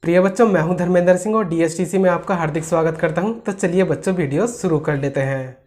प्रिय बच्चों, मैं हूं धर्मेंद्र सिंह और डीएसटीसी में आपका हार्दिक स्वागत करता हूं। तो चलिए बच्चों, वीडियो शुरू कर लेते हैं।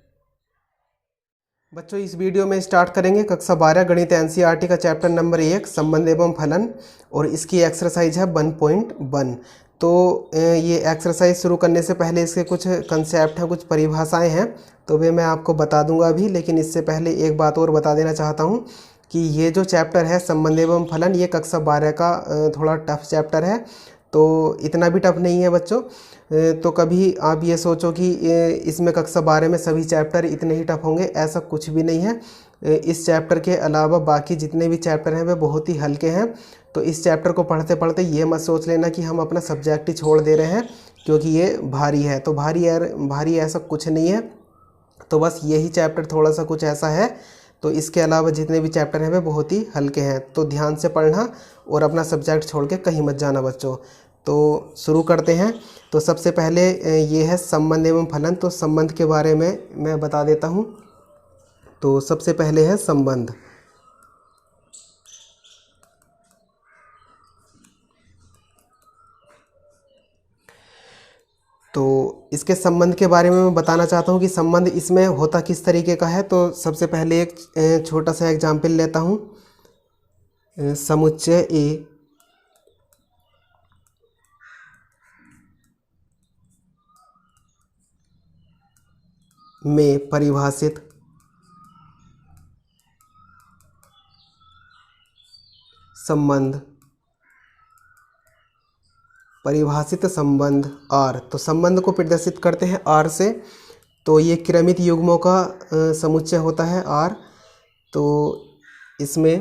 बच्चों, इस वीडियो में स्टार्ट करेंगे कक्षा 12 गणित एनसीईआरटी का चैप्टर नंबर 1 संबंध एवं फलन, और इसकी एक्सरसाइज है 1.1। तो ये एक्सरसाइज शुरू करने से पहले इसके कुछ कंसेप्ट हैं, कुछ परिभाषाएं हैं, तो वे मैं आपको बता दूंगा अभी। लेकिन इससे पहले एक बात और बता देना चाहता हूँ कि ये जो चैप्टर है संबंध एवं फलन, ये कक्षा 12 का थोड़ा टफ चैप्टर है। तो इतना भी टफ नहीं है बच्चों। तो कभी आप ये सोचो कि इसमें कक्षा 12 में सभी चैप्टर इतने ही टफ होंगे, ऐसा कुछ भी नहीं है। इस चैप्टर के अलावा बाकी जितने भी चैप्टर हैं वे बहुत ही हल्के हैं। तो इस चैप्टर को पढ़ते पढ़ते ये मत सोच लेना कि हम अपना सब्जेक्ट ही छोड़ दे रहे हैं क्योंकि ये भारी है। तो भारी ऐसा कुछ नहीं है। तो बस यही चैप्टर थोड़ा सा कुछ ऐसा है। तो इसके अलावा जितने भी चैप्टर हैं वे बहुत ही हल्के हैं। तो ध्यान से पढ़ना और अपना सब्जेक्ट छोड़ के कहीं मत जाना बच्चों। तो शुरू करते हैं। तो सबसे पहले ये है संबंध एवं फलन। तो संबंध के बारे में मैं बता देता हूँ। तो सबसे पहले है संबंध। तो इसके संबंध के बारे में मैं बताना चाहता हूँ कि संबंध इसमें होता किस तरीके का है। तो सबसे पहले एक छोटा सा एग्जाम्पल लेता हूँ। समुच्चय ए में परिभाषित संबंध, R। तो संबंध को प्रदर्शित करते हैं R से। तो ये क्रमित युग्मों का समुच्चय होता है R। तो इसमें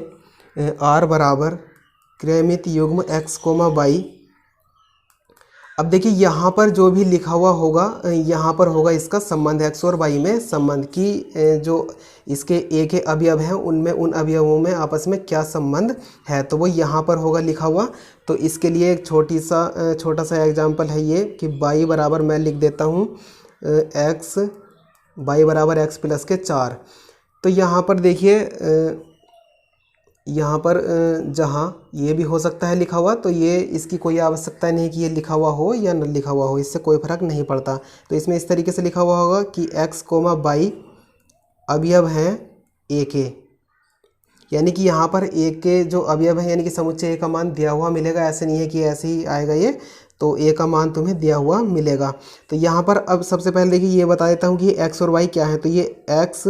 R बराबर क्रमित युग्म x, y। अब देखिए यहाँ पर जो भी लिखा हुआ होगा, यहाँ पर होगा इसका संबंध x और y में संबंध की जो इसके a के अवयव हैं उनमें, उन अवयवों में आपस में क्या संबंध है, तो वो यहाँ पर होगा लिखा हुआ। तो इसके लिए एक छोटा सा एग्जांपल है ये कि y बराबर मैं लिख देता हूँ y बराबर x प्लस के 4। तो यहाँ पर देखिए, यहाँ पर जहाँ ये भी हो सकता है लिखा हुआ, तो ये इसकी कोई आवश्यकता नहीं कि ये लिखा हुआ हो या न लिखा हुआ हो, इससे कोई फर्क नहीं पड़ता। तो इसमें इस तरीके से लिखा हुआ होगा कि x, y अवयव हैं a के, यानी कि यहाँ पर a के जो अवयव हैं यानी कि समुच्चय a का मान दिया हुआ मिलेगा। ऐसे नहीं है कि ऐसे ही आएगा ये, तो a का मान तुम्हें दिया हुआ मिलेगा। तो यहाँ पर अब सबसे पहले देखिए ये बता देता हूँ कि x और y क्या है। तो ये x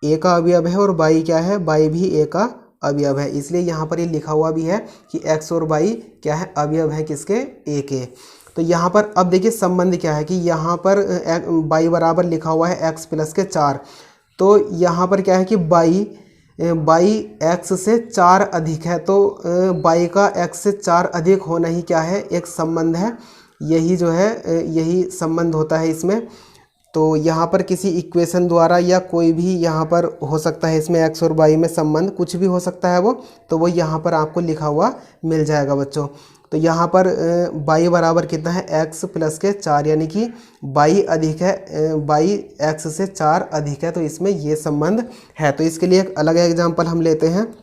a का अवयव है और y क्या है, y भी a का अवयव है। इसलिए यहाँ पर ये लिखा हुआ भी है कि x और y क्या है, अवयव है किसके, a के। तो यहाँ पर अब देखिए संबंध क्या है कि यहाँ पर y बराबर लिखा हुआ है x प्लस के 4। तो यहाँ पर क्या है कि y x से 4 अधिक है। तो y का x से 4 अधिक होना ही क्या है, एक संबंध है। यही जो है यही संबंध होता है इसमें। तो यहाँ पर किसी इक्वेशन द्वारा या कोई भी यहाँ पर हो सकता है, इसमें x और y में संबंध कुछ भी हो सकता है वो, तो वो यहाँ पर आपको लिखा हुआ मिल जाएगा बच्चों। तो यहाँ पर y बराबर कितना है, x प्लस के 4, यानी कि y अधिक है, y x से 4 अधिक है। तो इसमें ये संबंध है। तो इसके लिए एक अलग एग्जाम्पल हम लेते हैं।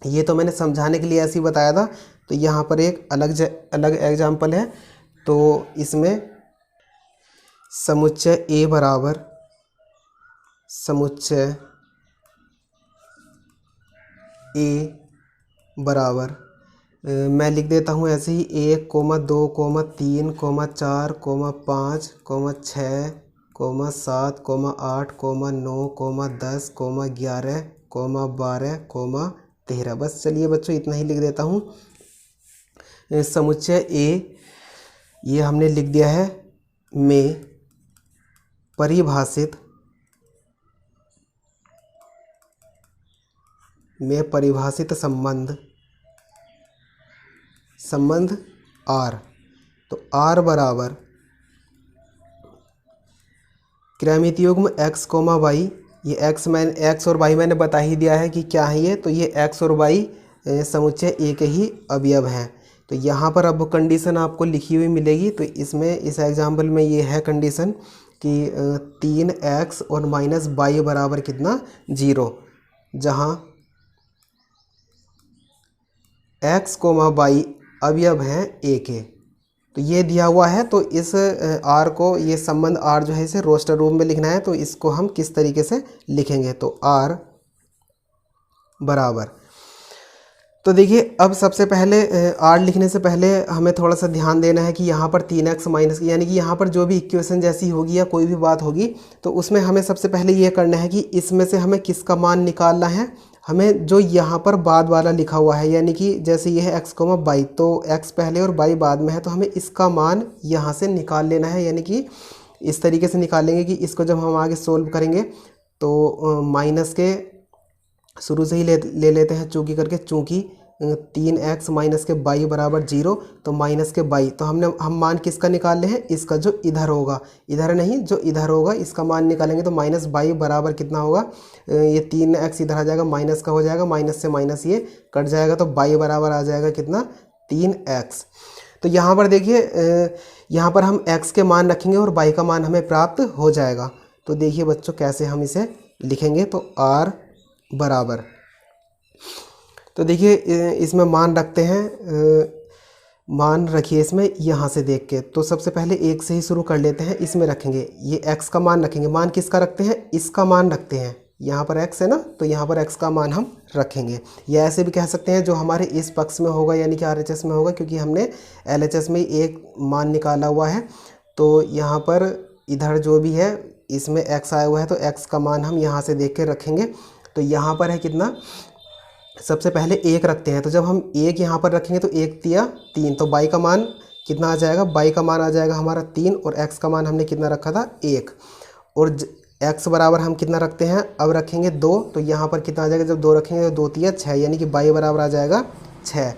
ये तो मैंने समझाने के लिए ऐसे ही बताया था। तो यहाँ पर एक अलग एग्जाम्पल है। तो इसमें समुच्चय A बराबर मैं लिख देता हूँ ऐसे ही 1, 2, 3, 4, 5, 6, 7, 8, 9, 10, 11, 12, 13। बस चलिए बच्चों इतना ही लिख देता हूँ। समुच्चय A ये हमने लिख दिया है में परिभाषित संबंध R। तो R बराबर क्रमित युग्म x, y। ये x और y मैंने बता ही दिया है कि क्या है ये। तो ये x और y समुच्चय A के ही अवयव हैं। तो यहाँ पर अब कंडीशन आपको लिखी हुई मिलेगी। तो इसमें इस एग्जाम्पल में ये है कंडीशन कि 3x और माइनस y बराबर कितना, 0, जहाँ x, y अवयव हैं a के। तो ये दिया हुआ है, तो इस आर को, ये संबंध आर जो है इसे रोस्टर रूप में लिखना है। तो इसको हम किस तरीके से लिखेंगे, तो आर बराबर, तो देखिए अब सबसे पहले आर लिखने से पहले हमें थोड़ा सा ध्यान देना है कि यहाँ पर 3x माइनस, यानी कि यहाँ पर जो भी इक्वेशन जैसी होगी या कोई भी बात होगी तो उसमें हमें सबसे पहले ये करना है कि इसमें से हमें किसका मान निकालना है। हमें जो यहाँ पर बाद वाला लिखा हुआ है, यानी कि जैसे ये है x, y, तो x पहले और y बाद में है, तो हमें इसका मान यहाँ से निकाल लेना है। यानी कि इस तरीके से निकालेंगे कि इसको जब हम आगे सोल्व करेंगे तो माइनस के शुरू से ही ले लेते हैं चूँकि करके, चूँकि 3x माइनस के y बराबर 0, तो माइनस के y, तो हम मान किसका निकाल रहे हैं, इसका जो इधर होगा, इधर नहीं जो इधर होगा इसका मान निकालेंगे। तो माइनस y बराबर कितना होगा, ये 3x इधर आ जाएगा, माइनस का हो जाएगा, माइनस से माइनस ये कट जाएगा, तो y बराबर आ जाएगा कितना, 3x। तो यहाँ पर देखिए यहाँ पर हम x के मान रखेंगे और y का मान हमें प्राप्त हो जाएगा। तो देखिए बच्चों कैसे हम इसे लिखेंगे, तो r बराबर, तो देखिए इसमें मान रखते हैं, मान रखिए इसमें यहाँ से देख के। तो सबसे पहले 1 से ही शुरू कर लेते हैं, इसमें रखेंगे ये x का मान रखेंगे। मान किसका रखते हैं, इसका मान रखते हैं, यहाँ पर x है ना, तो यहाँ पर x का मान हम रखेंगे। या ऐसे भी कह सकते हैं जो हमारे इस पक्ष में होगा यानी कि RHS में होगा, क्योंकि हमने LHS में एक मान निकाला हुआ है। तो यहाँ पर इधर जो भी है इसमें x आया हुआ है, तो x का मान हम यहाँ से देख के रखेंगे। तो यहाँ पर है कितना, सबसे पहले 1 रखते हैं, तो जब हम 1 यहाँ पर रखेंगे तो 1 तिया 3, तो y का मान कितना आ जाएगा, y का मान आ जाएगा हमारा 3, और x का मान हमने कितना रखा था 1, और x बराबर हम कितना रखते हैं, अब रखेंगे 2, तो यहाँ पर कितना आ जाएगा, जब 2 रखेंगे तो 2 तिया 6, यानी कि y बराबर आ जाएगा 6।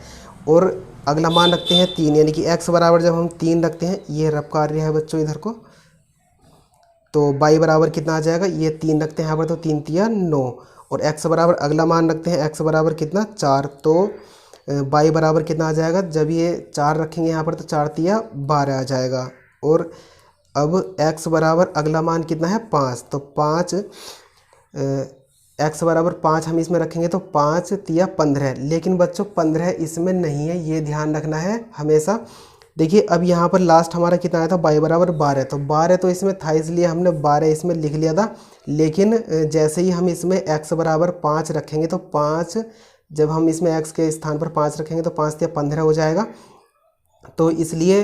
और अगला मान रखते हैं 3, यानी कि x बराबर जब हम 3 रखते हैं, ये रफ कार्य है बच्चों इधर को, तो y बराबर कितना आ जाएगा, ये 3 रखते हैं यहाँ पर, तो 3 तिया 9, और x बराबर अगला मान रखते हैं, x बराबर कितना 4, तो y बराबर कितना आ जाएगा, जब ये 4 रखेंगे यहाँ पर तो 4 तिया 12 आ जाएगा। और अब x बराबर अगला मान कितना है 5, तो 5 x बराबर 5 हम इसमें रखेंगे तो 5 तिया 15, लेकिन बच्चों 15 इसमें नहीं है, ये ध्यान रखना है हमेशा। देखिए अब यहाँ पर लास्ट हमारा कितना आया था, y बराबर 12, तो 12 तो इसमें था इसलिए हमने 12 इसमें लिख लिया था। लेकिन जैसे ही हम इसमें x बराबर 5 रखेंगे तो 5, जब हम इसमें x के स्थान पर 5 रखेंगे तो 5 तिया 15 हो जाएगा। तो इसलिए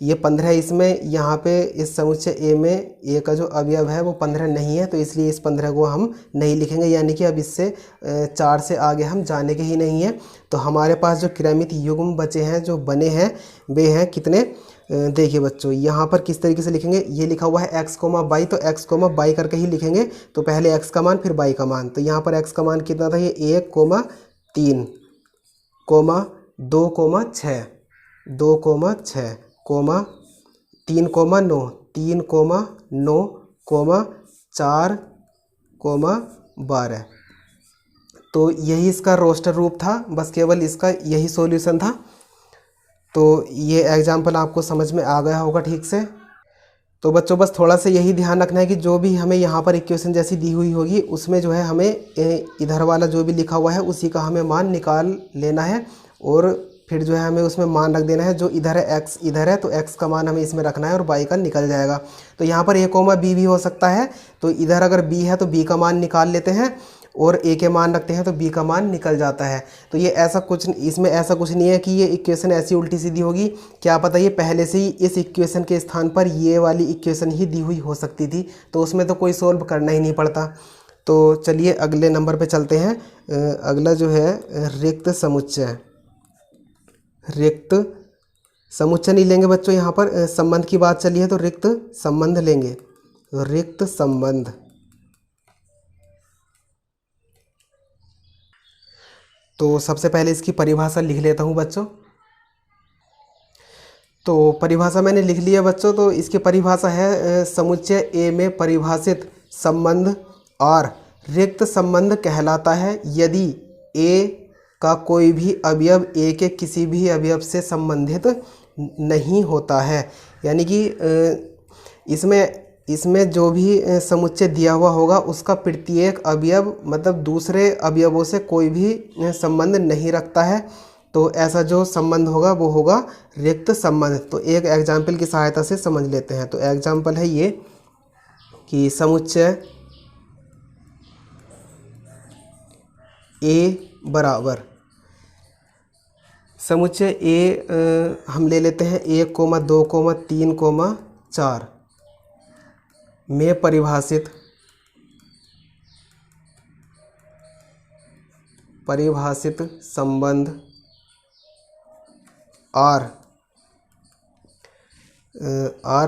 ये 15 इसमें यहाँ पे इस समुच्चय ए में ए का जो अवयव है वो 15 नहीं है, तो इसलिए इस 15 को हम नहीं लिखेंगे, यानी कि अब इससे 4 से आगे हम जाने के ही नहीं है। तो हमारे पास जो क्रमित युग्म बचे हैं, जो बने हैं, वे हैं कितने, देखिए बच्चों यहाँ पर किस तरीके से लिखेंगे, ये लिखा हुआ है x, y, तो x, y करके ही लिखेंगे। तो पहले x का मान फिर y का मान, तो यहाँ पर x का मान कितना था, ये 1, 3, 2, 6, 2, 6, 3, 9, 3, 9, 4, 12। तो यही इसका रोस्टर रूप था, बस केवल इसका यही सॉल्यूशन था। तो ये एग्जाम्पल आपको समझ में आ गया होगा ठीक से। तो बच्चों बस थोड़ा सा यही ध्यान रखना है कि जो भी हमें यहाँ पर इक्वेशन जैसी दी हुई होगी उसमें जो है हमें इधर वाला जो भी लिखा हुआ है उसी का हमें मान निकाल लेना है, और फिर जो है हमें उसमें मान रख देना है। जो इधर है x इधर है, तो x का मान हमें इसमें रखना है और y का निकल जाएगा। तो यहाँ पर a, b भी हो सकता है, तो इधर अगर b है तो b का मान निकाल लेते हैं, और a के मान रखते हैं तो b का मान निकल जाता है। तो ये ऐसा कुछ, इसमें ऐसा कुछ नहीं है कि ये इक्वेशन ऐसी उल्टी सीधी होगी, क्या पता ये पहले से ही इस इक्वेशन के स्थान पर ये वाली इक्वेशन ही दी हुई हो सकती थी, तो उसमें तो कोई सोल्व करना ही नहीं पड़ता। तो चलिए अगले नंबर पे चलते हैं। अगला जो है रिक्त समुच्चय। रिक्त समुच्चय नहीं लेंगे बच्चों, यहाँ पर संबंध की बात चली है तो रिक्त संबंध लेंगे। रिक्त संबंध, तो सबसे पहले इसकी परिभाषा लिख लेता हूँ बच्चों। तो परिभाषा मैंने लिख लिया बच्चों। तो इसकी परिभाषा है, समुच्चय ए में परिभाषित संबंध और रिक्त संबंध कहलाता है यदि ए का कोई भी अवयव ए के किसी भी अवयव से संबंधित नहीं होता है। यानी कि इसमें जो भी समुच्चय दिया हुआ होगा उसका प्रत्येक अवयव मतलब दूसरे अवयवों से कोई भी संबंध नहीं रखता है। तो ऐसा जो संबंध होगा वो होगा रिक्त संबंध। तो एक एग्जाम्पल की सहायता से समझ लेते हैं। तो एग्जाम्पल है ये कि समुच्चय ए बराबर, समुच्चय ए हम ले लेते हैं 1, 2, 3, 4 में परिभाषित संबंध आर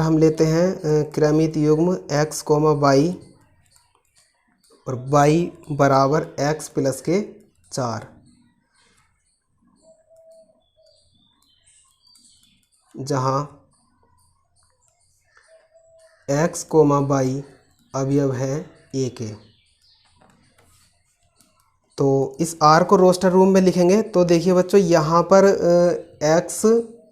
हम लेते हैं क्रमित युग्म x, y और y बराबर x प्लस के 4, जहाँ x, y अवयव है a के। तो इस r को रोस्टर रूम में लिखेंगे। तो देखिए बच्चों, यहाँ पर x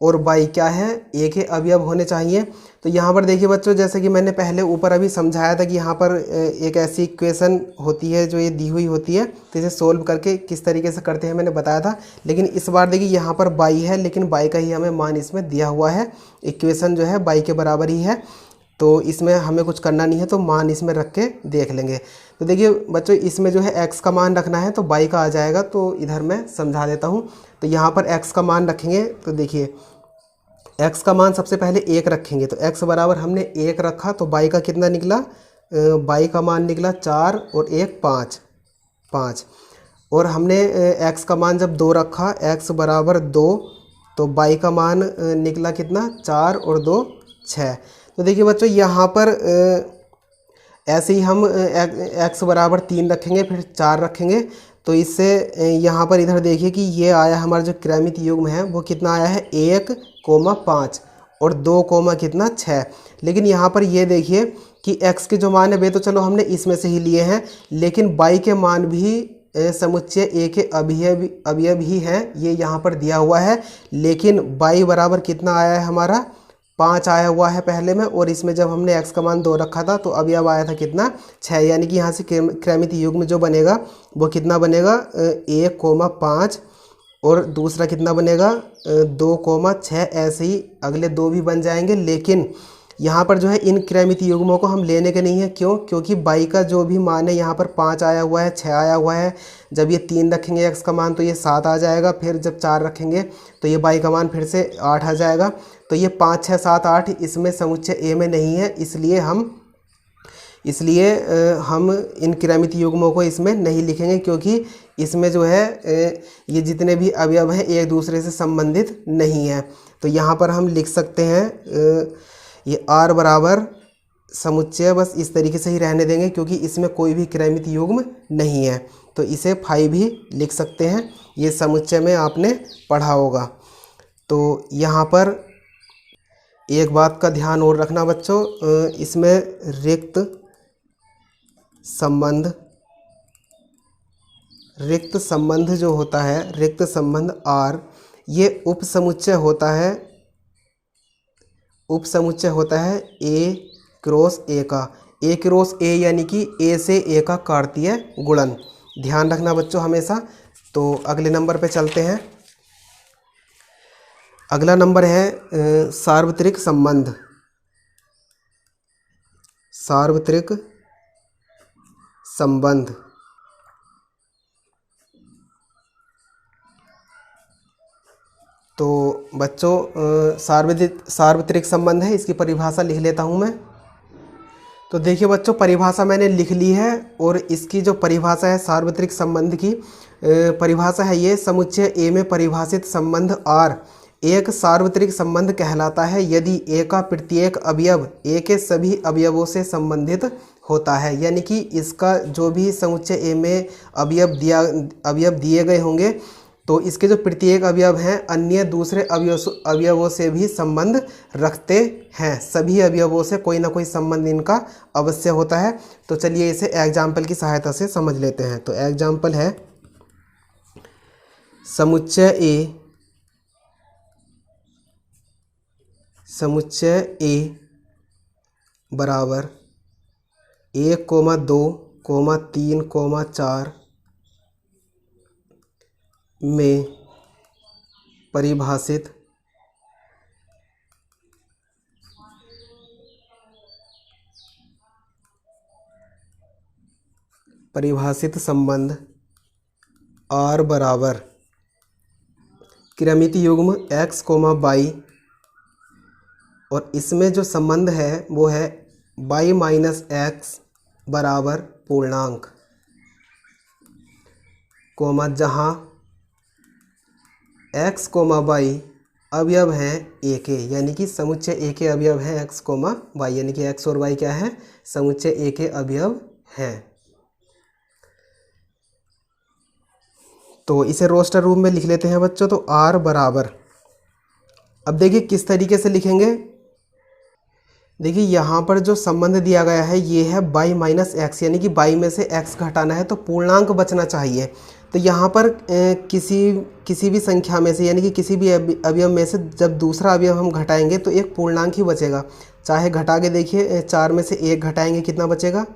और y क्या है, a के अवयव होने चाहिए। तो यहाँ पर देखिए बच्चों, जैसे कि मैंने पहले ऊपर अभी समझाया था कि यहाँ पर एक ऐसी इक्वेशन होती है जो ये दी हुई होती है, तो इसे सोल्व करके किस तरीके से करते हैं मैंने बताया था। लेकिन इस बार देखिए यहाँ पर y है, लेकिन y का ही हमें मान इसमें दिया हुआ है। इक्वेशन जो है y के बराबर ही है, तो इसमें हमें कुछ करना नहीं है, तो मान इसमें रख के देख लेंगे। तो देखिए बच्चों, इसमें जो है x का मान रखना है तो y का आ जाएगा। तो इधर मैं समझा देता हूँ। तो यहाँ पर x का मान रखेंगे। तो देखिए x का मान सबसे पहले 1 रखेंगे। तो x बराबर हमने 1 रखा, तो y का कितना निकला, y का मान निकला 4 और 1 5। और हमने x का मान जब 2 रखा, x बराबर 2, तो y का मान निकला कितना, 4 और 2 6। तो देखिए बच्चों, यहाँ पर ऐसे ही हम x बराबर 3 रखेंगे, फिर 4 रखेंगे। तो इससे यहाँ पर इधर देखिए कि ये आया हमारा जो क्रमित युग्म है वो कितना आया है, 1, 5 और 2, कितना 6। लेकिन यहाँ पर ये देखिए कि x के जो मान है वे तो चलो हमने इसमें से ही लिए हैं, लेकिन y के मान भी समुच्चय a के अवयव ही हैं, ये यहाँ पर दिया हुआ है। लेकिन y बराबर कितना आया है हमारा, 5 आया हुआ है पहले में, और इसमें जब हमने x का मान 2 रखा था तो अवयव आया था कितना, 6। यानी कि यहाँ से क्रमित युग्म जो बनेगा वो कितना बनेगा, 1, 5 और दूसरा कितना बनेगा, 2, 6। ऐसे ही अगले 2 भी बन जाएंगे। लेकिन यहाँ पर जो है इन क्रमित युग्मों को हम लेने के नहीं है। क्यों? क्योंकि y का जो भी मान है यहाँ पर 5 आया हुआ है, 6 आया हुआ है। जब ये 3 रखेंगे x का मान तो ये 7 आ जाएगा। फिर जब 4 रखेंगे तो ये y का मान फिर से 8 आ जाएगा। तो ये 5, 6, 7, 8 इसमें समुच्चय a में नहीं है, इसलिए हम इन क्रमित युग्मों को इसमें नहीं लिखेंगे, क्योंकि इसमें जो है ये जितने भी अवयव हैं एक दूसरे से संबंधित नहीं है। तो यहाँ पर हम लिख सकते हैं ये r बराबर समुच्चय बस इस तरीके से ही रहने देंगे, क्योंकि इसमें कोई भी क्रमित युग्म नहीं है। तो इसे 5 भी लिख सकते हैं, ये समुच्चय में आपने पढ़ा होगा। तो यहाँ पर एक बात का ध्यान और रखना बच्चों, इसमें रिक्त संबंध जो होता है, रिक्त संबंध R, ये उप समुच्चय होता है A क्रॉस A का। A क्रॉस A यानी कि A से A का कार्तीय गुणन। ध्यान रखना बच्चों हमेशा। तो अगले नंबर पे चलते हैं। अगला नंबर है सार्वत्रिक संबंध। तो बच्चों सार्वत्रिक संबंध है, इसकी परिभाषा लिख लेता हूँ मैं। तो देखिए बच्चों, परिभाषा मैंने लिख ली है, और इसकी जो परिभाषा है सार्वत्रिक संबंध की परिभाषा है ये, समुच्चय A में परिभाषित संबंध R एक सार्वत्रिक संबंध कहलाता है यदि A का प्रत्येक अवयव A के सभी अवयवों से संबंधित होता है। यानी कि इसका जो भी समुच्चय A में अवयव दिए गए होंगे, तो इसके जो प्रत्येक अवयव हैं अन्य दूसरे अवयवों से भी संबंध रखते हैं। सभी अवयवों से कोई ना कोई संबंध इनका अवश्य होता है। तो चलिए इसे एग्जाम्पल की सहायता से समझ लेते हैं। तो एग्जाम्पल है, समुच्चय A बराबर 1, 2, 3, 4 में परिभाषित संबंध R बराबर क्रमित युग्म x, y और इसमें जो संबंध है वो है y माइनस एक्स बराबर पूर्णांक, कोमा जहाँ x, y अवयव हैं a के, यानी कि समुच्चय a के अवयव हैं x, y, यानी कि x और y क्या है, समुच्चय a के अवयव हैं। तो इसे रोस्टर रूप में लिख लेते हैं बच्चों। तो R बराबर, अब देखिए किस तरीके से लिखेंगे। देखिए यहाँ पर जो संबंध दिया गया है ये है y माइनस एक्स, यानी कि y में से x घटाना है तो पूर्णांक बचना चाहिए। तो यहाँ पर किसी भी संख्या में से, यानी कि किसी भी अवयव में से जब दूसरा अवयव हम घटाएंगे तो एक पूर्णांक ही बचेगा। चाहे घटा के देखिए, 4 में से 1 घटाएंगे कितना बचेगा,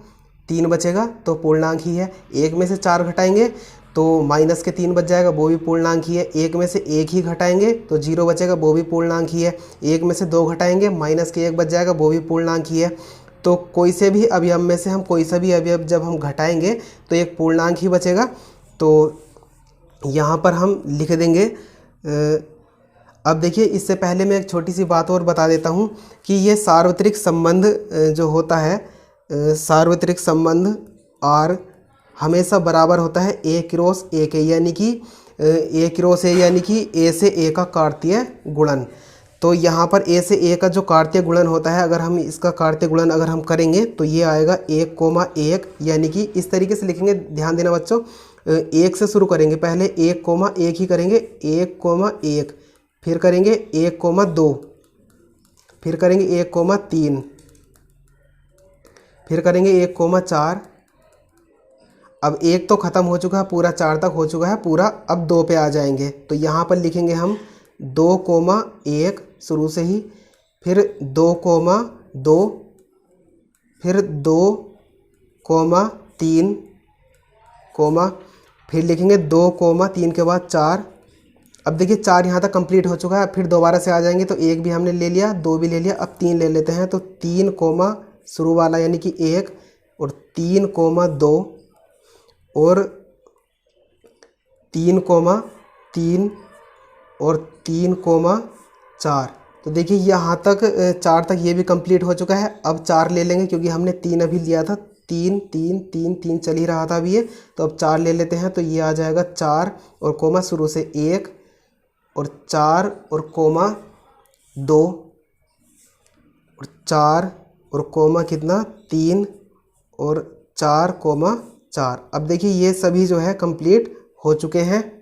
3 बचेगा, तो पूर्णांक ही है। 1 में से 4 घटाएंगे तो माइनस के 3 बच जाएगा, वो भी पूर्णांक ही है। 1 में से 1 ही घटाएंगे तो 0 बचेगा, वो भी पूर्णांक ही है। 1 में से 2 घटाएंगे, माइनस के 1 बच जाएगा, वो भी पूर्णांक ही है। तो कोई से भी अवयव में से हम कोई सा भी अवयव जब हम घटाएंगे तो एक पूर्णांक ही बचेगा। तो यहाँ पर हम लिख देंगे। अब देखिए इससे पहले मैं एक छोटी सी बात और बता देता हूँ कि ये सार्वत्रिक संबंध जो होता है, सार्वत्रिक संबंध R हमेशा बराबर होता है A क्रॉस A के, यानी कि A क्रॉस A, यानी कि A से A का कार्तीय गुणन। तो यहाँ पर A से A का जो कार्तीय गुणन होता है, अगर हम इसका कार्तीय गुणन अगर हम करेंगे तो ये आएगा 1,1, यानी कि इस तरीके से लिखेंगे। ध्यान देना बच्चों, 1 से शुरू करेंगे, पहले 1,1 ही करेंगे, 1,1, फिर करेंगे 1,2, फिर करेंगे 1,3, फिर करेंगे 1,4। अब 1 तो ख़त्म हो चुका है, पूरा 4 तक हो चुका है पूरा। अब 2 पे आ जाएंगे तो यहाँ पर लिखेंगे हम 2,1 शुरू से ही, फिर 2,2, फिर 2,3, फिर लिखेंगे 2,3 के बाद 4। अब देखिए 4 यहाँ तक कंप्लीट हो चुका है, फिर दोबारा से आ जाएंगे तो 1 भी हमने ले लिया, 2 भी ले लिया, अब 3 ले लेते हैं। तो 3, शुरू वाला यानी कि 1, और 3,2, और 3,3, और 3,4। तो देखिए यहाँ तक 4 तक ये भी कंप्लीट हो चुका है। अब 4 ले लेंगे क्योंकि हमने 3 अभी लिया था, 3 3 3 3 चल ही रहा था अभी ये। तो अब 4 ले लेते हैं, तो ये आ जाएगा 4 और कोमा शुरू से 1, और 4 और कोमा 2, और 4 और कोमा कितना 3, और 4,4। अब देखिए ये सभी जो है कंप्लीट हो चुके हैं।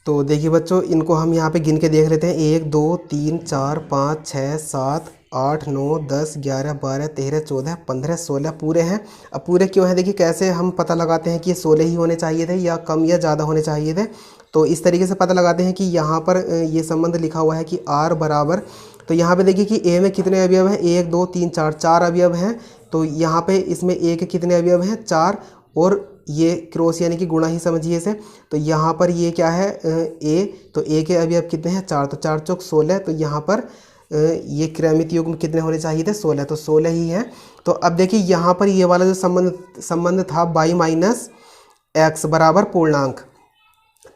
तो देखिए बच्चों, इनको हम यहाँ पे गिन के देख लेते हैं। 1 2 3 4 5 6 7 8 9 10 11 12 13 14 15 16 पूरे हैं। अब पूरे क्यों हैं, देखिए कैसे हम पता लगाते हैं कि ये 16 ही होने चाहिए थे या कम या ज़्यादा होने चाहिए थे। तो इस तरीके से पता लगाते हैं कि यहाँ पर ये संबंध लिखा हुआ है कि R बराबर, तो यहाँ पे देखिए कि A में कितने अवयव हैं, 1 2 3 4, 4 अवयव हैं। तो यहाँ पे इसमें A के कितने अवयव हैं, 4, और ये क्रॉस यानी कि गुणा ही समझिए इसे। तो यहाँ पर ये क्या है A, तो A के अवयव कितने हैं, 4, तो 4 चौक 16। तो यहाँ पर ये क्रमित युग्म कितने होने चाहिए थे, 16, तो 16 ही हैं। तो अब देखिए यहाँ पर ये वाला जो संबंध था y माइनस एक्स बराबर पूर्णांक,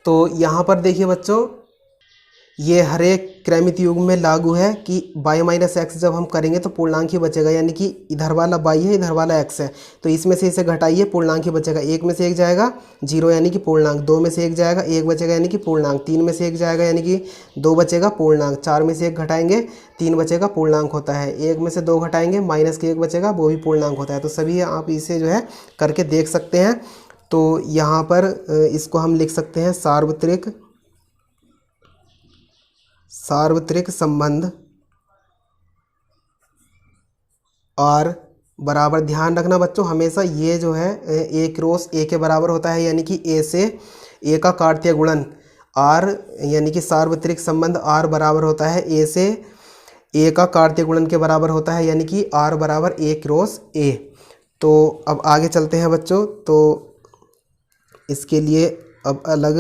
तो यहाँ पर देखिए बच्चों ये हर एक क्रमित युग्म में लागू है कि y माइनस एक्स जब हम करेंगे तो पूर्णांक ही बचेगा, यानी कि इधर वाला y है, इधर वाला x है। तो इसमें से इसे घटाइए, पूर्णांक ही बचेगा। 1 में से 1 जाएगा 0 यानी कि पूर्णांक, 2 में से 1 जाएगा 1 बचेगा यानी कि पूर्णांक, 3 में से 1 जाएगा यानी कि 2 बचेगा पूर्णांक, 4 में से 1 घटाएंगे 3 बचेगा पूर्णांक होता है, 1 में से 2 घटाएंगे माइनस के 1 बचेगा वो भी पूर्णांक होता है। तो सभी आप इसे जो है करके देख सकते हैं। तो यहाँ पर इसको हम लिख सकते हैं सार्वत्रिक संबंध R बराबर, ध्यान रखना बच्चों हमेशा ये जो है A क्रॉस A के बराबर होता है, यानी कि A से A का कार्तीय गुणन R, यानी कि सार्वत्रिक संबंध R बराबर होता है A से A का कार्तीय गुणन के बराबर होता है, यानी कि R बराबर A क्रॉस A। तो अब आगे चलते हैं बच्चों। तो इसके लिए अब अलग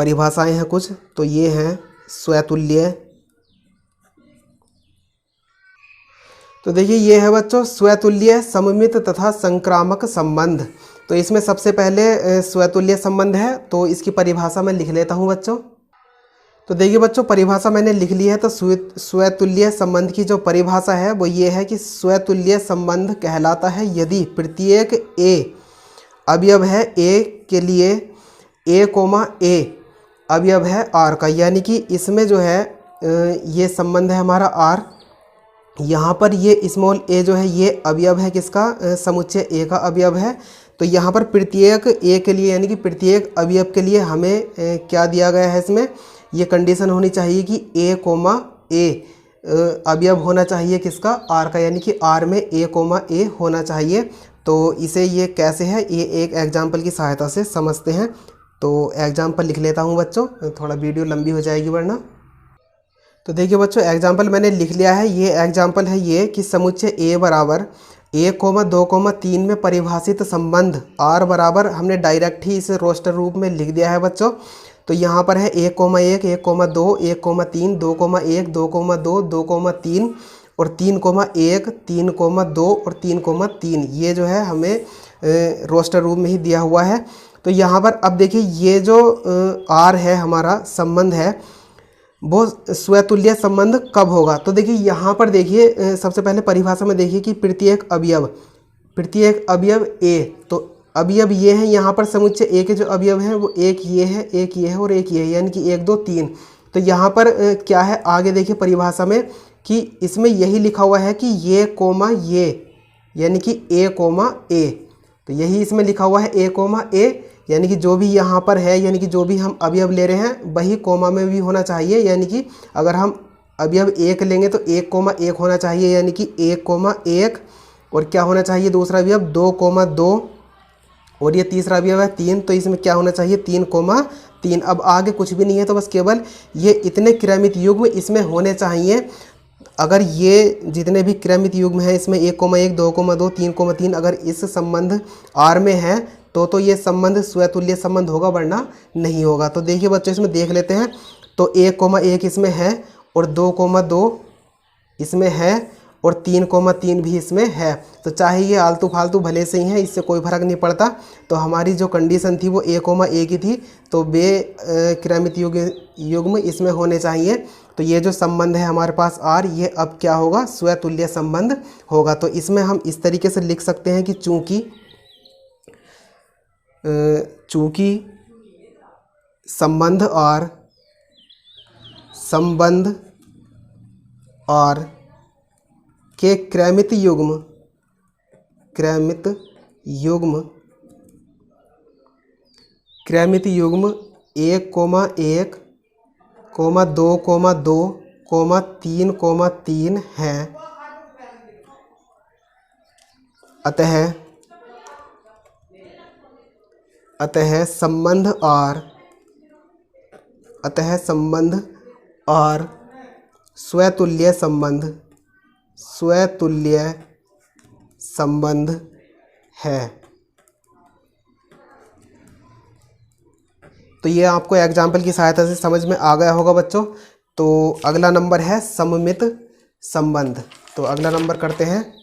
परिभाषाएं हैं कुछ, तो ये हैं स्वतुल्य। तो देखिए ये है बच्चों स्वतुल्य, सममित तथा संक्रामक संबंध। तो इसमें सबसे पहले स्वतुल्य संबंध है, तो इसकी परिभाषा मैं लिख लेता हूँ बच्चों। तो देखिए बच्चों परिभाषा मैंने लिख ली है। तो स्वतुल्य संबंध की जो परिभाषा है वो ये है कि स्वतुल्य संबंध कहलाता है यदि प्रत्येक ए अवयव है ए के लिए ए कोमा ए अवयव है आर का, यानी कि इसमें जो है ये संबंध है हमारा आर। यहाँ पर ये स्मॉल ए जो है ये अवयव है किसका, समुच्चय ए का अवयव है। तो यहाँ पर प्रत्येक ए के लिए यानी कि प्रत्येक अवयव के लिए हमें क्या दिया गया है, इसमें ये कंडीशन होनी चाहिए कि ए कोमा ए अवयव होना चाहिए किसका, आर का, यानी कि आर में ए कोमा ए होना चाहिए। तो इसे ये कैसे है ये एक एग्जाम्पल की सहायता से समझते हैं। तो एग्जाम्पल लिख लेता हूँ बच्चों, थोड़ा वीडियो लंबी हो जाएगी वरना। तो देखिए बच्चों एग्जाम्पल मैंने लिख लिया है। ये एग्जाम्पल है ये कि समुच्चय ए बराबर 1,2,3 में परिभाषित संबंध आर बराबर, हमने डायरेक्ट ही इसे रोस्टर रूप में लिख दिया है बच्चों। तो यहाँ पर है 1,1, 1,2, 1,3, 2,1, 2,2, 2,3 और 3,1, 3,2 और 3,3, ये जो है हमें रोस्टर रूप में ही दिया हुआ है। तो यहाँ पर अब देखिए ये जो आर है हमारा संबंध है वो स्वतुल्य संबंध कब होगा। तो देखिए यहाँ पर देखिए सबसे पहले परिभाषा में देखिए कि प्रत्येक अवयव ए, तो अवयव ये हैं यहाँ पर समुच्चय ए के जो अवयव हैं वो एक ये है, एक ये है और एक ये है, यानी कि 1 2 3। तो यहाँ पर क्या है आगे देखिए परिभाषा में कि इसमें यही लिखा हुआ है कि ये कोमा ये, यानी कि ए कोमा ए। तो यही इसमें लिखा हुआ है ए कोमा ए, यानी कि जो भी यहाँ पर है यानी कि जो भी हम अवयव ले रहे हैं वही कोमा में भी होना चाहिए। यानी कि अगर हम अवयव 1 लेंगे तो 1,1 होना चाहिए, यानी कि 1,1 और क्या होना चाहिए दूसरा अवयव 2,2 और ये तीसरा अवयव है 3, तो इसमें क्या होना चाहिए 3,3। अब आगे कुछ भी नहीं है, तो बस केवल ये इतने क्रमित युग्म इसमें होने चाहिए। अगर ये जितने भी क्रमित युग्म हैं इसमें 1,1, 2,2, 3,3 अगर इस संबंध आर में है तो ये संबंध स्वतुल्य संबंध होगा, वरना नहीं होगा। तो देखिए बच्चों इसमें देख लेते हैं। तो 1,1 इसमें है और 2,2 इसमें है और 3,3 भी इसमें है। तो चाहे ये आलतू फालतू भले से ही हैं, इससे कोई फर्क नहीं पड़ता। तो हमारी जो कंडीशन थी वो 1,1 की थी, तो बे क्रमित युग्म इसमें होने चाहिए। तो ये जो संबंध है हमारे पास आर, ये अब क्या होगा स्वतुल्य संबंध होगा। तो इसमें हम इस तरीके से लिख सकते हैं कि चूँकि संबंध आर के क्रमित युग्म 1,2,3 हैं। अतः संबंध आर स्वतुल्य संबंध है। तो ये आपको एग्जाम्पल की सहायता से समझ में आ गया होगा बच्चों। तो अगला नंबर है सममित संबंध। तो अगला नंबर करते हैं।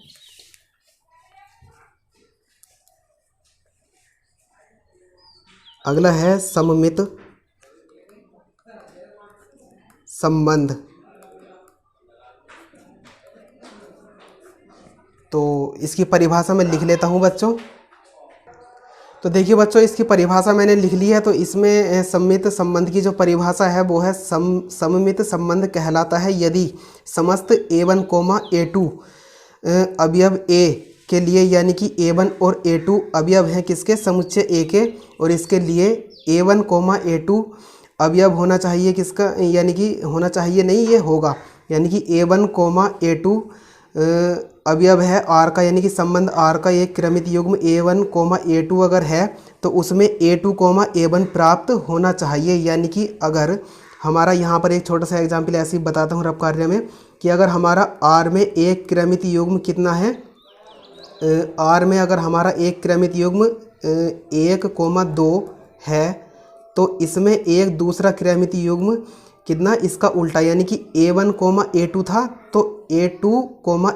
अगला है सममित संबंध। तो इसकी परिभाषा मैं लिख लेता हूँ बच्चों। तो देखिए बच्चों इसकी परिभाषा मैंने लिख ली है। तो इसमें सममित संबंध की जो परिभाषा है वो है सममित संबंध कहलाता है यदि समस्त A1, A2 अवयव A के लिए, यानी कि A1 और A2 अवयव हैं किसके, समुच्चय A के, और इसके लिए A1, A2 अवयव होना चाहिए किसका, यानी कि होना चाहिए नहीं ये होगा, यानी कि A1, A2 अवयव है आर का, यानी कि संबंध आर का एक क्रमित युग्म A1, A2 अगर है तो उसमें A2, A1 प्राप्त होना चाहिए। यानी कि अगर हमारा यहाँ पर एक छोटा सा एग्जाम्पल ऐसे ही बताता हूँ रफ कार्य में कि अगर हमारा आर में एक क्रमित युग्म कितना है, आर में अगर हमारा एक क्रमित युग्म 1,2 है तो इसमें एक दूसरा क्रमितीय युग्म कितना इसका उल्टा, यानी कि A1 A2 था तो A2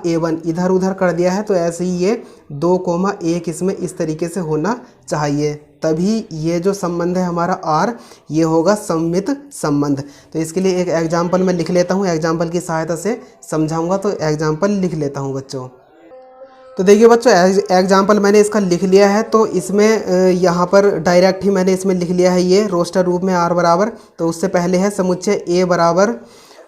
A1 इधर उधर कर दिया है, तो ऐसे ही ये 2 1 इसमें इस तरीके से होना चाहिए, तभी ये जो संबंध है हमारा R ये होगा सममित संबंध। तो इसके लिए एक एग्जाम्पल मैं लिख लेता हूँ, एग्जाम्पल की सहायता से समझाऊंगा। तो एग्जाम्पल लिख लेता हूँ बच्चों। तो देखिए बच्चों एग्जाम्पल मैंने इसका लिख लिया है। तो इसमें यहाँ पर डायरेक्ट ही मैंने इसमें लिख लिया है ये रोस्टर रूप में R बराबर। तो उससे पहले है समुच्चय A बराबर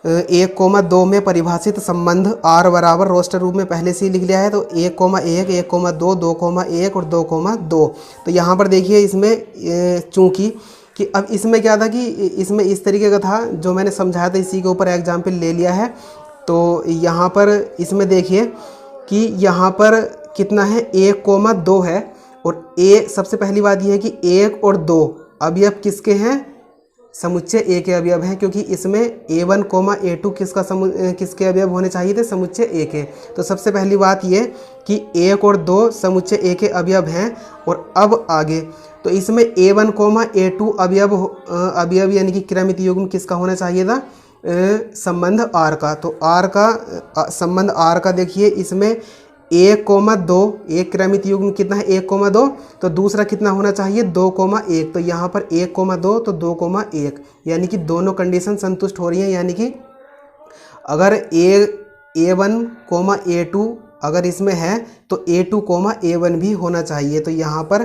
1,2 में परिभाषित संबंध R बराबर रोस्टर रूप में पहले से ही लिख लिया है। तो 1,1 1,2 2,1 और 2,2। तो यहाँ पर देखिए इसमें चूँकि कि अब इसमें क्या था कि इसमें इस तरीके का था जो मैंने समझाया था, इसी के ऊपर एग्जाम्पल ले लिया है। तो यहाँ पर इसमें देखिए कि यहाँ पर कितना है 1,2 है, और सबसे पहली बात यह है कि 1 और 2 अवयव किसके हैं, समुच्चय A के अवयव हैं, क्योंकि इसमें A1 A2 किसके अवयव होने चाहिए थे, समुच्चय A के। तो सबसे पहली बात ये कि 1 और 2 समुच्चय A के अवयव हैं। और अब आगे तो इसमें A1 A2 अवयव यानी कि क्रमितीय युग्म किसका होना चाहिए था, संबंध R का। तो R का संबंध R का देखिए इसमें 1,2 एक क्रमित युग्म कितना है 1,2, तो दूसरा कितना होना चाहिए 2,1। तो यहाँ पर 1,2 तो 2,1, यानी कि दोनों कंडीशन संतुष्ट हो रही हैं। यानी कि अगर A1, A2 अगर इसमें है तो A2, A1 भी होना चाहिए। तो यहाँ पर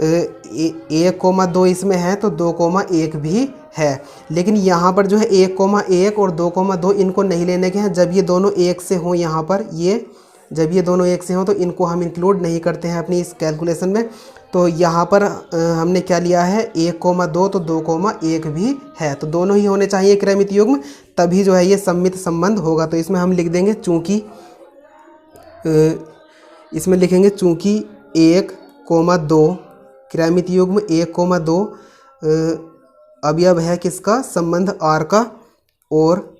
1,2 इसमें है तो 2,1 भी है। लेकिन यहाँ पर जो है 1,1 और 2,2 इनको नहीं लेने के हैं। जब ये दोनों एक से हों, यहाँ पर जब ये दोनों एक से हों तो इनको हम इंक्लूड नहीं करते हैं अपनी इस कैलकुलेशन में। तो यहाँ पर हमने क्या लिया है 1,2 तो 2,1 भी है, तो दोनों ही होने चाहिए क्रमित युग्म, तभी जो है ये सममित संबंध होगा। तो इसमें हम लिख देंगे चूँकि इसमें लिखेंगे चूँकि 1,2 क्रमित युग्म 1,2 अवयव है किसका, संबंध R का, और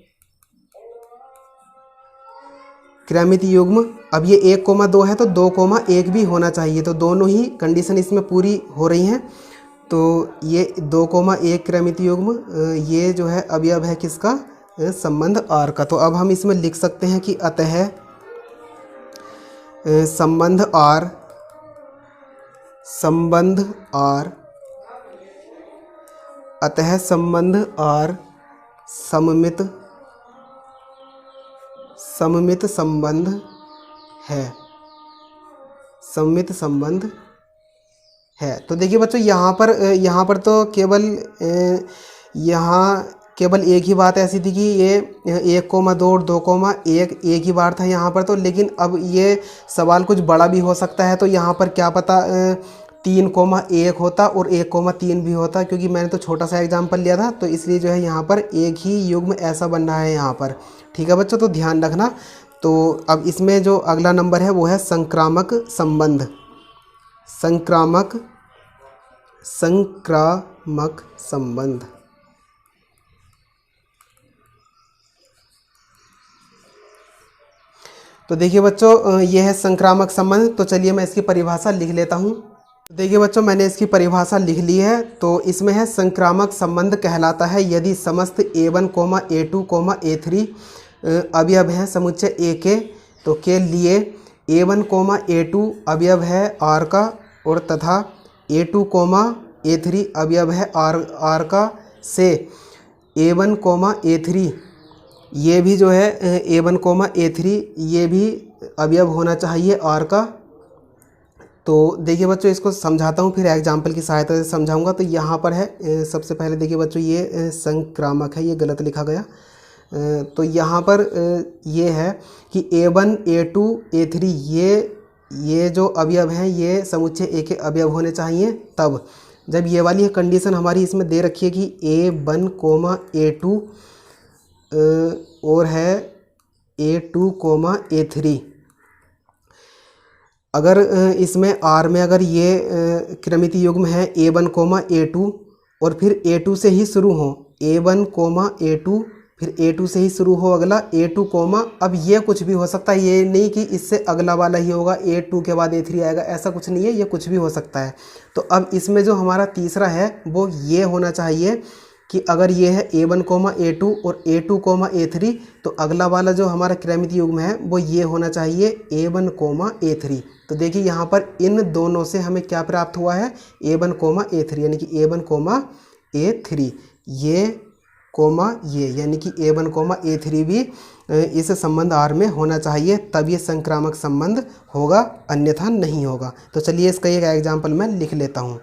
क्रमित युग्म अब ये 1,2 है तो 2,1 भी होना चाहिए। तो दोनों ही कंडीशन इसमें पूरी हो रही हैं। तो ये 2,1 क्रमित युग्म ये जो है अवयव है किसका, संबंध R का। तो अब हम इसमें लिख सकते हैं कि अतः संबंध R अतः संबंध R सममित संबंध है, सममित संबंध है। तो देखिए बच्चों यहाँ पर तो केवल एक ही बात ऐसी थी कि ये 1,2 और 2,1 एक ही बार था यहाँ पर। तो लेकिन अब ये सवाल कुछ बड़ा भी हो सकता है। तो यहाँ पर क्या पता 3,1 होता और 1,3 भी होता, क्योंकि मैंने तो छोटा सा एग्जाम्पल लिया था। तो इसलिए जो है यहाँ पर एक ही युग्म ऐसा बन रहा है यहाँ पर। ठीक है बच्चों, तो ध्यान रखना। तो अब इसमें जो अगला नंबर है वो है संक्रामक संबंध। संक्रामक संबंध। तो देखिए बच्चों ये है संक्रामक संबंध। तो चलिए मैं इसकी परिभाषा लिख लेता हूँ। देखिए बच्चों मैंने इसकी परिभाषा लिख ली है। तो इसमें है संक्रामक संबंध कहलाता है यदि समस्त A1, A2, A3 अवयव हैं समुच्चय A के, तो के लिए A1, A2 अवयव है R का, और तथा A2, A3 अवयव है R का, से A1, A3 ये भी जो है A1, A3 ये भी अवयव होना चाहिए R का। तो देखिए बच्चों इसको समझाता हूँ, फिर एग्जाम्पल की सहायता से समझाऊंगा। तो यहाँ पर है सबसे पहले देखिए बच्चों ये संक्रामक है, ये गलत लिखा गया। तो यहाँ पर ये है कि A1, A2, A3 ये जो अवयव हैं ये समुच्चय A के अवयव होने चाहिए। तब जब ये वाली कंडीशन हमारी इसमें दे रखी है कि A1, A2 और है A2, A3, अगर इसमें R में अगर ये क्रमितीय युग्म है A1, A2 और फिर A2 से ही शुरू हो, A1, A2 फिर A2 से ही शुरू हो अगला A2 कोमा, अब ये कुछ भी हो सकता है, ये नहीं कि इससे अगला वाला ही होगा, A2 के बाद A3 आएगा, ऐसा कुछ नहीं है, ये कुछ भी हो सकता है। तो अब इसमें जो हमारा तीसरा है वो ये होना चाहिए कि अगर ये है A1 कोमा A2 और A2 कोमा A3, तो अगला वाला जो हमारा क्रमित युग्म है वो ये होना चाहिए A1 कोमा A3। तो देखिए यहाँ पर इन दोनों से हमें क्या प्राप्त हुआ है, A1 कोमा A3, यानी कि A1 कोमा A3, ये कोमा ये, यानी कि A1 कोमा A3 भी इस संबंध R में होना चाहिए, तब ये संक्रामक संबंध होगा, अन्यथा नहीं होगा। तो चलिए इसका एक एग्जाम्पल मैं लिख लेता हूँ।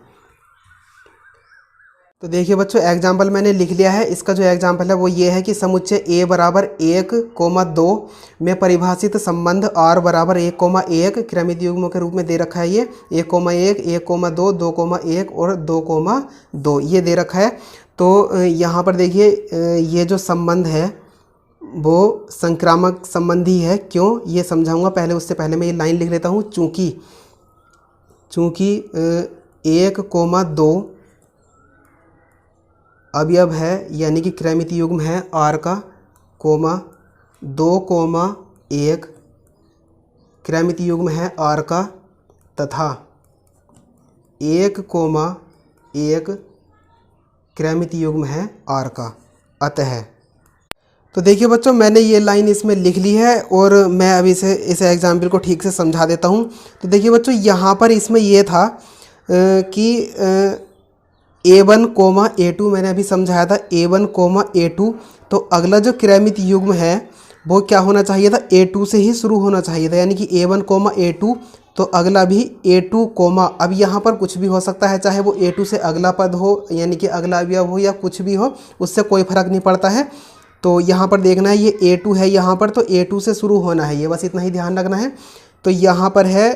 तो देखिए बच्चों, एग्जाम्पल मैंने लिख लिया है। इसका जो एग्जाम्पल है वो ये है कि समुच्चय A बराबर 1,2 में परिभाषित संबंध R बराबर 1,1 क्रमित युग्म के रूप में दे रखा है। ये 1,1, 1,2, 2,1 और 2,2 ये दे रखा है। तो यहाँ पर देखिए ये जो संबंध है वो संक्रामक संबंधी है। क्यों, ये समझाऊंगा, पहले उससे पहले मैं ये लाइन लिख लेता हूँ। चूँकि 1,2 अवयव है, यानी कि क्रमित युग्म है R का, कोमा 2,1 क्रमित युग्म है R का, तथा 1,1 क्रमित युग्म है R का। अतः तो देखिए बच्चों, मैंने ये लाइन इसमें लिख ली है और मैं अभी इस एग्जाम्पल को ठीक से समझा देता हूँ। तो देखिए बच्चों, यहाँ पर इसमें ये था कि A1 कोमा A2 मैंने अभी समझाया था, A1 कोमा A2। तो अगला जो क्रमित युग्म है वो क्या होना चाहिए था, A2 से ही शुरू होना चाहिए था, यानी कि A1 कोमा A2। तो अगला भी A2 कोमा, अब यहाँ पर कुछ भी हो सकता है, चाहे वो A2 से अगला पद हो, यानी कि अगला अवयव हो, या कुछ भी हो, उससे कोई फर्क नहीं पड़ता है। तो यहाँ पर देखना है ये A2 है यहाँ पर, तो A2 से शुरू होना है, ये बस इतना ही ध्यान रखना है। तो यहाँ पर है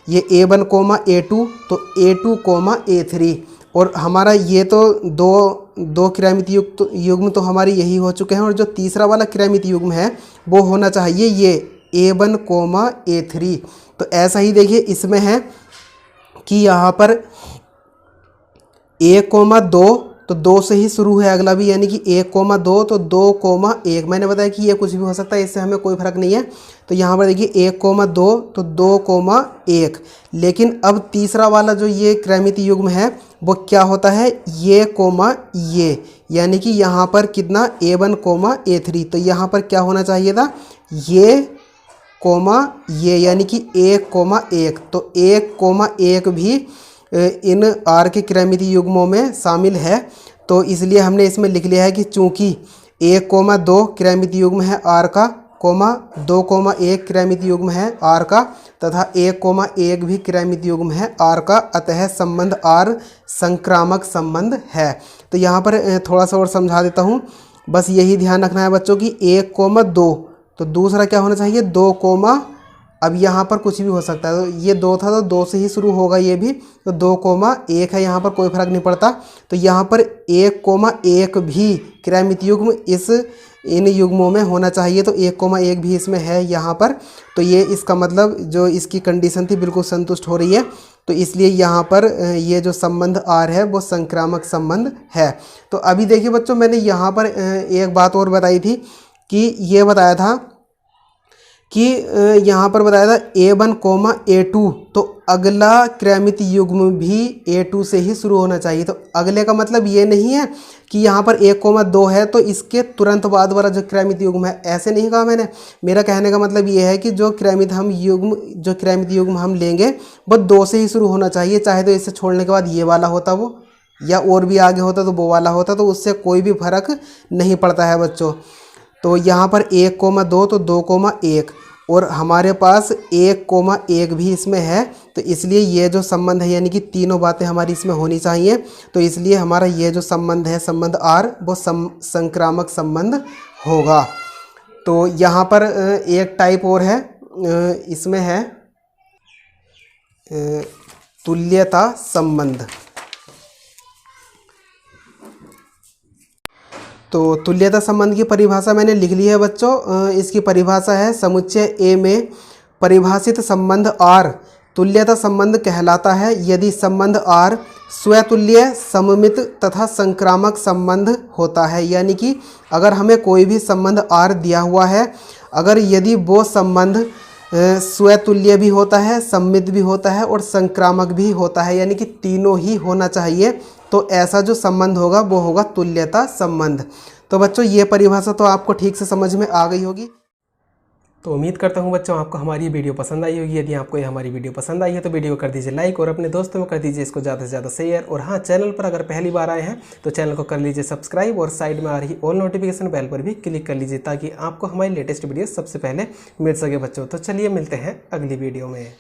ये A1 कोमा A2, तो A2 कोमा A3, और हमारा ये तो दो क्रमित युग्म तो हमारी यही हो चुके हैं, और जो तीसरा वाला क्रमित युग्म है वो होना चाहिए ये A1 कोमा A3। तो ऐसा ही देखिए इसमें है कि यहाँ पर 1,2, तो 2 से ही शुरू है अगला भी, यानी कि 1,2, तो 2,1। मैंने बताया कि ये कुछ भी हो सकता है, इससे हमें कोई फर्क नहीं है। तो यहाँ पर देखिए 1,2 तो 2,1, लेकिन अब तीसरा वाला जो ये क्रमित युग्म है वो क्या होता है, ये कोमा ये, यानी कि यहाँ पर कितना A1 कोमा A3। तो यहाँ पर क्या होना चाहिए था, ये कोमा ये, यानी कि 1,1। तो 1,1 भी इन R के क्रमित युग्मों में शामिल है। तो इसलिए हमने इसमें लिख लिया है कि चूँकि 1,2 क्रमित युग्म है R का, कोमा 2,1 क्रमित युग्म है R का, तथा 1,1 भी क्रमित युग्म है R का, अतः संबंध R संक्रामक संबंध है। तो यहाँ पर थोड़ा सा और समझा देता हूँ, बस यही ध्यान रखना है बच्चों की 1,2, तो दूसरा क्या होना चाहिए 2, अब यहाँ पर कुछ भी हो सकता है, तो ये 2 था तो 2 से ही शुरू होगा ये भी, तो 2,1 है, यहाँ पर कोई फर्क नहीं पड़ता। तो यहाँ पर 1,1 भी क्रमित युग्म इन युग्मों में होना चाहिए, तो 1,1 भी इसमें है यहाँ पर। तो ये इसका मतलब जो इसकी कंडीशन थी बिल्कुल संतुष्ट हो रही है। तो इसलिए यहाँ पर ये जो संबंध R है वो संक्रामक संबंध है। तो अभी देखिए बच्चों, मैंने यहाँ पर एक बात और बताई थी कि ये बताया था कि यहाँ पर बताया था A1 कोमा A2, तो अगला क्रमित युग्म भी A2 से ही शुरू होना चाहिए। तो अगले का मतलब ये नहीं है कि यहाँ पर 1,2 है तो इसके तुरंत बाद वाला जो क्रमित युग्म है, ऐसे नहीं कहा मैंने। मेरा कहने का मतलब ये है कि जो क्रमित युग्म हम लेंगे वो 2 से ही शुरू होना चाहिए, चाहे तो इसे छोड़ने के बाद ये वाला होता वो, या और भी आगे होता तो वो वाला होता, तो उससे कोई भी फर्क नहीं पड़ता है बच्चों। तो यहाँ पर 1,2 तो 2,1, और हमारे पास 1,1 भी इसमें है, तो इसलिए ये जो संबंध है, यानी कि तीनों बातें हमारी इसमें होनी चाहिए। तो इसलिए हमारा ये जो संबंध है, संबंध R, वो संक्रामक संबंध होगा। तो यहाँ पर एक टाइप और है, इसमें है तुल्यता संबंध। तो तुल्यता संबंध की परिभाषा मैंने लिख ली है बच्चों। इसकी परिभाषा है, समुच्चय A में परिभाषित संबंध R तुल्यता संबंध कहलाता है यदि संबंध R स्वतुल्य, सममित तथा संक्रामक संबंध होता है। यानी कि अगर हमें कोई भी संबंध R दिया हुआ है, अगर यदि वो संबंध स्वतुल्य भी होता है, सममित भी होता है और संक्रामक भी होता है, यानी कि तीनों ही होना चाहिए, तो ऐसा जो संबंध होगा वो होगा तुल्यता संबंध। तो बच्चों ये परिभाषा तो आपको ठीक से समझ में आ गई होगी। तो उम्मीद करता हूँ बच्चों आपको हमारी ये वीडियो पसंद आई होगी। यदि आपको ये हमारी वीडियो पसंद आई है तो वीडियो को कर दीजिए लाइक और अपने दोस्तों में कर दीजिए इसको ज़्यादा से ज़्यादा शेयर। और हाँ, चैनल पर अगर पहली बार आए हैं तो चैनल को कर लीजिए सब्सक्राइब और साइड में आ रही ऑल नोटिफिकेशन बेल पर भी क्लिक कर लीजिए ताकि आपको हमारी लेटेस्ट वीडियो सबसे पहले मिल सके बच्चों। तो चलिए मिलते हैं अगली वीडियो में।